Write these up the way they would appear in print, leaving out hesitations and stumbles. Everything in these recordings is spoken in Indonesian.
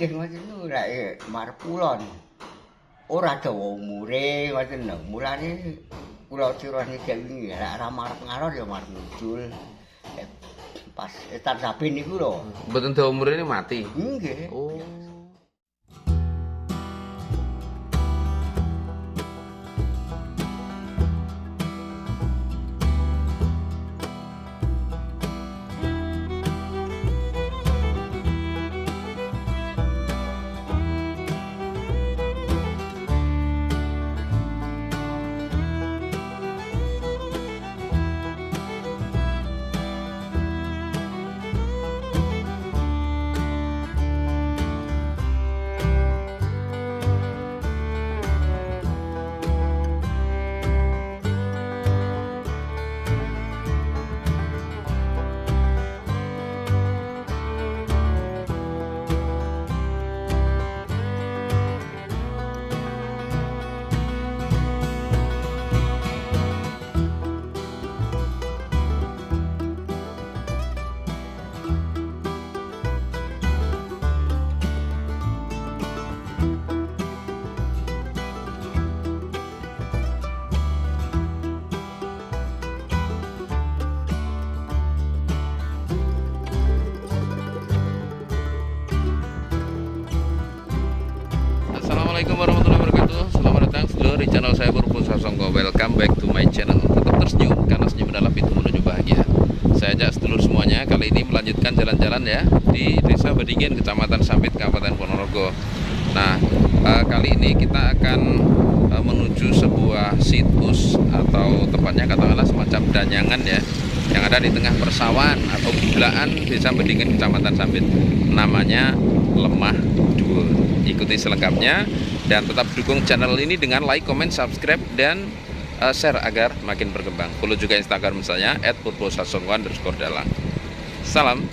nggih ngoten niku lek marep kulon. Ora dawa umure ngoten lho. Mulane kula sirane dewi lek ora marep ngalor ya marep ngidul. Pas etan saben niku lho. Mboten dawa umure ini mati. Nggih. Oh. Assalamualaikum warahmatullahi wabarakatuh. Selamat datang sedulur di channel saya Purbo Sasongko. Welcome back to my channel. Tetap tersenyum karena senyum adalah pintu menuju bahagia. Saya ajak sedulur semuanya kali ini melanjutkan jalan-jalan ya di Desa Bedingin, Kecamatan Sampit, Kabupaten Ponorogo. Nah, kali ini kita akan menuju sebuah situs atau tepatnya katakanlah semacam danyangan ya, yang ada di tengah persawahan atau belaan Desa Bedingin, Kecamatan Sampit. Namanya Lemah Dhuwur. Ikuti selengkapnya dan tetap dukung channel ini dengan like, comment, subscribe, dan share agar makin berkembang. Follow juga Instagram saya @purbosasongko_dalang. Salam.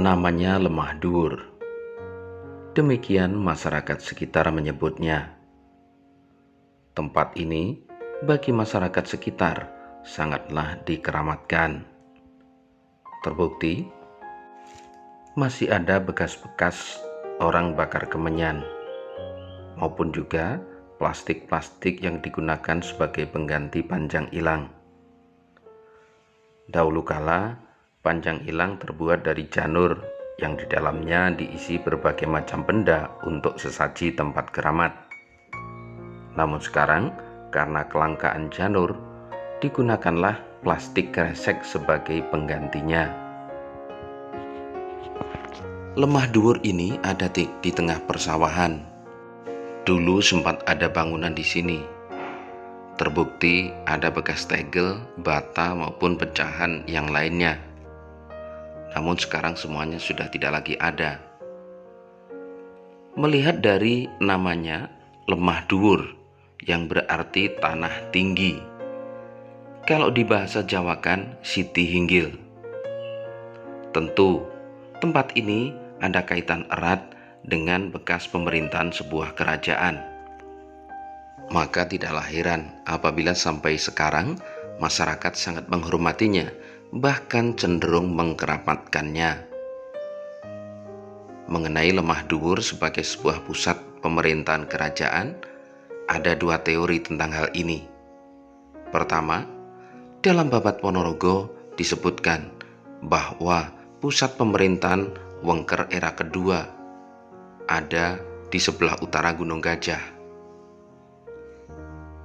Namanya Lemah Dhuwur. Demikian masyarakat sekitar menyebutnya. Tempat ini bagi masyarakat sekitar sangatlah dikeramatkan. Terbukti masih ada bekas-bekas orang bakar kemenyan maupun juga plastik-plastik yang digunakan sebagai pengganti panjang ilang. Dahulu kala panjang ilang terbuat dari janur yang di dalamnya diisi berbagai macam benda untuk sesaji tempat keramat. Namun sekarang karena kelangkaan janur, digunakanlah plastik kresek sebagai penggantinya. Lemah Dhuwur ini ada di tengah persawahan. Dulu sempat ada bangunan di sini. Terbukti ada bekas tegel, bata maupun pecahan yang lainnya. Namun sekarang semuanya sudah tidak lagi ada. Melihat dari namanya Lemah Dhuwur yang berarti tanah tinggi. Kalau di bahasa Jawa kan Siti Hinggil. Tentu tempat ini ada kaitan erat dengan bekas pemerintahan sebuah kerajaan. Maka tidaklah heran apabila sampai sekarang masyarakat sangat menghormatinya, bahkan cenderung mengkeramatkannya. Mengenai Lemah Dhuwur sebagai sebuah pusat pemerintahan kerajaan, ada dua teori tentang hal ini. Pertama, dalam Babat Ponorogo disebutkan bahwa pusat pemerintahan Wengker era kedua ada di sebelah utara Gunung Gajah.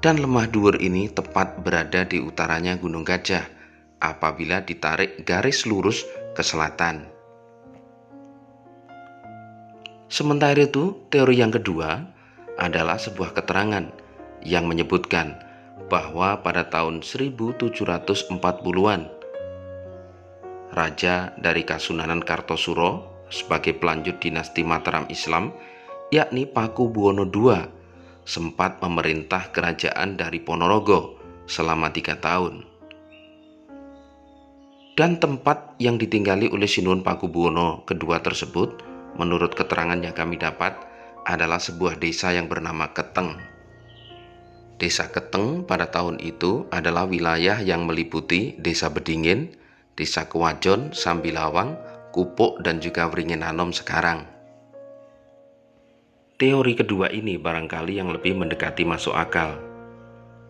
Dan Lemah Dhuwur ini tepat berada di utaranya Gunung Gajah apabila ditarik garis lurus ke selatan. Sementara itu, teori yang kedua adalah sebuah keterangan yang menyebutkan bahwa pada tahun 1740-an, Raja dari Kasunanan Kartosuro sebagai pelanjut dinasti Mataram Islam, yakni Paku Buwono II, sempat memerintah kerajaan dari Ponorogo selama 3 tahun. Dan tempat yang ditinggali oleh Sinuhun Pakubuwono II tersebut, menurut keterangan yang kami dapat, adalah sebuah desa yang bernama Keteng. Desa Keteng pada tahun itu adalah wilayah yang meliputi Desa Bedingin, Desa Kewajon, Sambilawang, Kupuk, dan juga Wringin Anom sekarang. Teori kedua ini barangkali yang lebih mendekati masuk akal,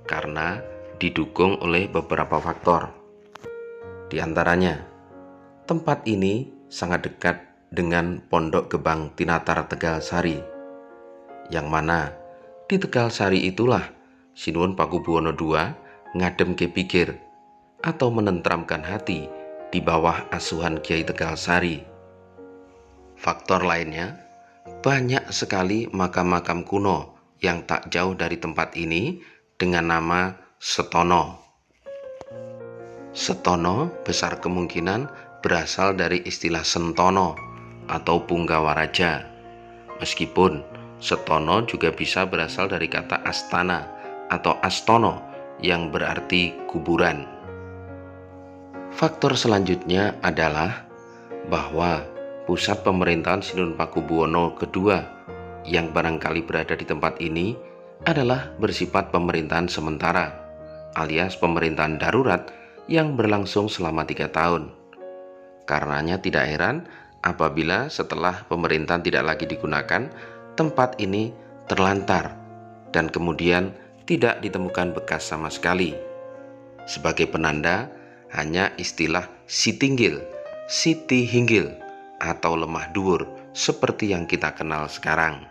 karena didukung oleh beberapa faktor. Di antaranya, tempat ini sangat dekat dengan Pondok Gebang Tinatar Tegal Sari, yang mana di Tegal Sari itulah Sinuhun Pakubuwono II ngadem ke pikir atau menentramkan hati di bawah asuhan Kiai Tegal Sari. Faktor lainnya, banyak sekali makam-makam kuno yang tak jauh dari tempat ini dengan nama Setono. Setono besar kemungkinan berasal dari istilah Sentono atau Punggawaraja. Meskipun Setono juga bisa berasal dari kata Astana atau Astono yang berarti kuburan. Faktor selanjutnya adalah bahwa pusat pemerintahan Sinuhun Pakubuwono II yang barangkali berada di tempat ini adalah bersifat pemerintahan sementara alias pemerintahan darurat yang berlangsung selama 3 tahun. Karenanya tidak heran apabila setelah pemerintahan tidak lagi digunakan, tempat ini terlantar dan kemudian tidak ditemukan bekas sama sekali. Sebagai penanda hanya istilah Sitinggil, Siti Hinggil, atau lemah dhuwur seperti yang kita kenal sekarang.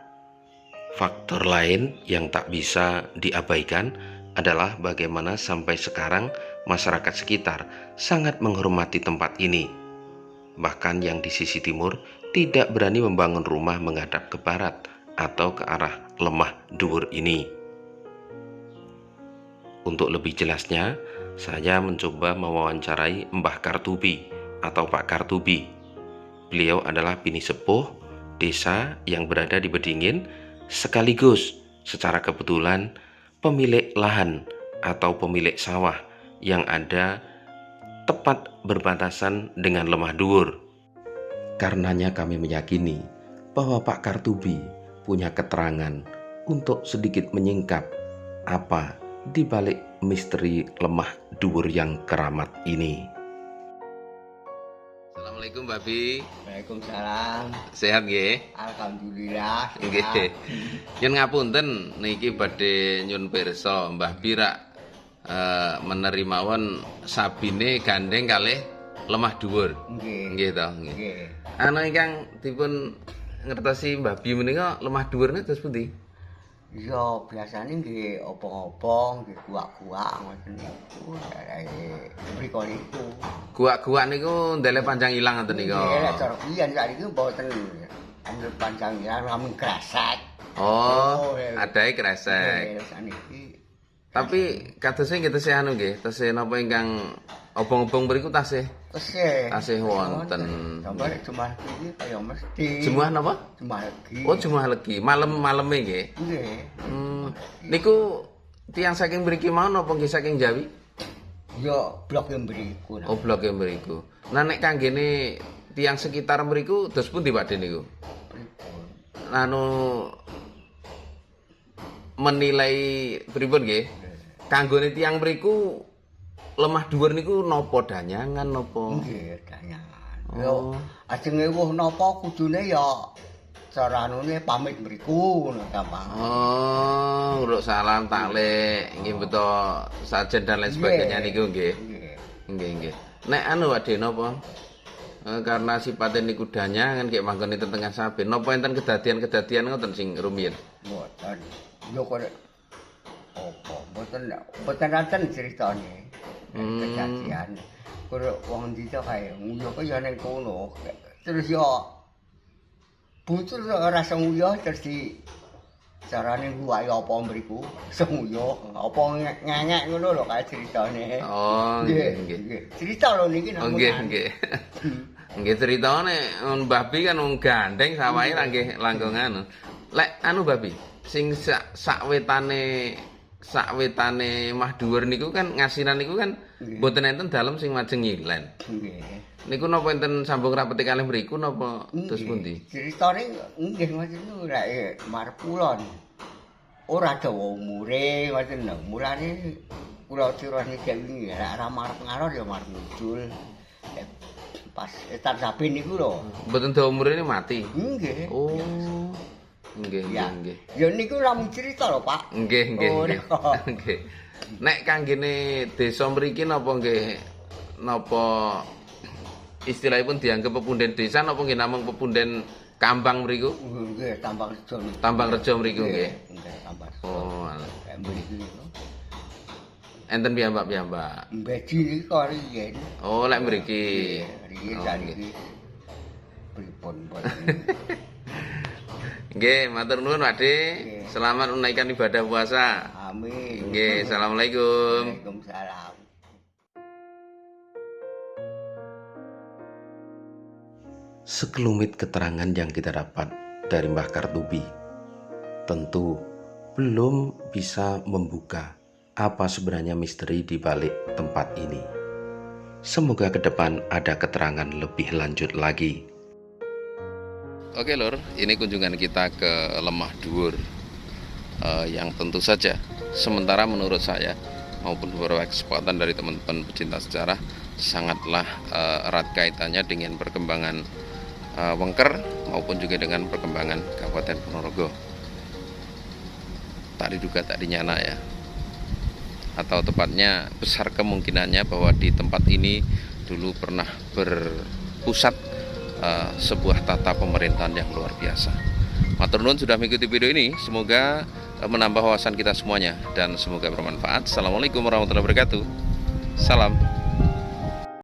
Faktor lain yang tak bisa diabaikan adalah bagaimana sampai sekarang masyarakat sekitar sangat menghormati tempat ini. Bahkan yang di sisi timur tidak berani membangun rumah menghadap ke barat atau ke arah lemah dhuwur ini. Untuk lebih jelasnya, saya mencoba mewawancarai Mbah Kartubi atau Pak Kartubi. Beliau adalah bini sepuh desa yang berada di Bedingin, sekaligus secara kebetulan pemilik lahan atau pemilik sawah yang ada tepat berbatasan dengan lemah dhuwur. Karenanya kami meyakini bahwa Pak Kartubi punya keterangan untuk sedikit menyingkap apa di balik misteri lemah dhuwur yang keramat ini. Assalamualaikum Mbak Bi. Waalaikumsalam. Sehat nggih? Alhamdulillah. Nggih. Nyun ngapunten niki badhe nyun pirsa Mbah Bi rak menerimawon sabine gandeng kalih lemah dhuwur. Nggih. Nggih to, nggih. Nggih. Ana ingkang dipun ngertosi Mbah Bi menika lemah dhuwurne terus pundi? Ya biasane nggih opong-opong, nggih kuak-kuak ngoten niku. Darahe mriko niku. Guak-guak niku ndele panjang ilang ngoten nika. Nggih, nek cara biyen saiki mboten ambil panjang ya ramen kresek. Oh, adae kresek. Nggih, saniki. Tapi kadose nggih tesih anu nggih, tesih napa ingkang obong-obong mriku tasih tasih wonten. Sampai jumlah iki kaya mesti. Jumuah napa? Jumlah legi. Oh, jumuah legi. Malem-maleme nggih. Nggih. Niku tiyang saking mriki mau napa nggih saking Jawi? Ya blok yang mriku. Oh, bloke mriku. Nah nek kanggene tiyang sekitar mriku dos pundi Pak niku? Anu menilai pripun nggih? Kanggone tiyang mriku lemah dhuwur niku napa danyangan napa? Nggih, danyangan. Yo ajenge wuh napa kudune ya cara anune pamit mriku ngono gampang. Oh, uruk salam taklek nggih beto sajen dan lain sebagainya niku nggih. Nggih, nggih. Nek anu Ade napa? Karena sifatnya niku danyangan nggih manggon ing tengah saben. Napa enten kedadian-kedadian ngoten sing rumiyin? Mboten. Yo kok apa? Mboten ranten critane. Kejadian. Karo wong dita kae nguyuh ya ning kono. Terus yo butuh rasa nguyuh terus di carane guwak ya apa mriku semuyuh apa ngengek ngono lho kae critane. Oh, nggih, nggih. Cerita lho niki namung. Nggih, nggih. Nggih critane Mbah Bi kan wong gandeng sawahe nggih langkung anu. Lek anu Mbah Bi, sing sakwetane Mah Dhuwur niku kan ngasinan niku kan Nggih. mboten enten dalem sing majeng ngilen. Nggih. Niku napa enten sambung rapeti kalih mriku napa terus pundi? Ceritane nggih ngoten niku lek marep kulon. Ora dawa umure ngoten lho. Mulane kula cirone dek wingi lek ora marep ngaror ya marep ngidul. Pas etan saben niku lho. Mboten dawa umure mati. Nggih. Oh. Nggih, Ya. nggih. Ya niku namung cerita lho, Pak. Nggih, nggih. Oh, Nggih. nek- Nggih. Nek kanggene desa mriki napa nggih napa istilahipun dianggep pepunden desa napa nggih namung pepunden kambang mriku? Nggih, tambang rejo niku. Tambang rejo mriku nggih. Nggih, tambang rejo. Oh, alah. Kayak mriki niku. Enten piyambak-piyambak. Mbedi niku riyen. Oh, lek mriki. Riyen Oh, dari nggih. pripun Nggih, matur nuwun Pakde. Nggih. Selamat menunaikan ibadah puasa. Amin. Nggih, assalamualaikum. Waalaikumsalam. Sekelumit keterangan yang kita dapat dari Mbah Kartubi tentu belum bisa membuka apa sebenarnya misteri di balik tempat ini. Semoga ke depan ada keterangan lebih lanjut lagi. Oke lor, ini kunjungan kita ke Lemah Dhuwur yang tentu saja sementara menurut saya maupun beberapa kesempatan dari teman-teman pecinta sejarah sangatlah erat kaitannya dengan perkembangan Wengker maupun juga dengan perkembangan Kabupaten Ponorogo. Tak diduga tak dinyana ya, atau tepatnya besar kemungkinannya bahwa di tempat ini dulu pernah berpusat sebuah tata pemerintahan yang luar biasa. Matur nuwun sudah mengikuti video ini, semoga menambah wawasan kita semuanya dan semoga bermanfaat. Assalamualaikum warahmatullahi wabarakatuh. Salam.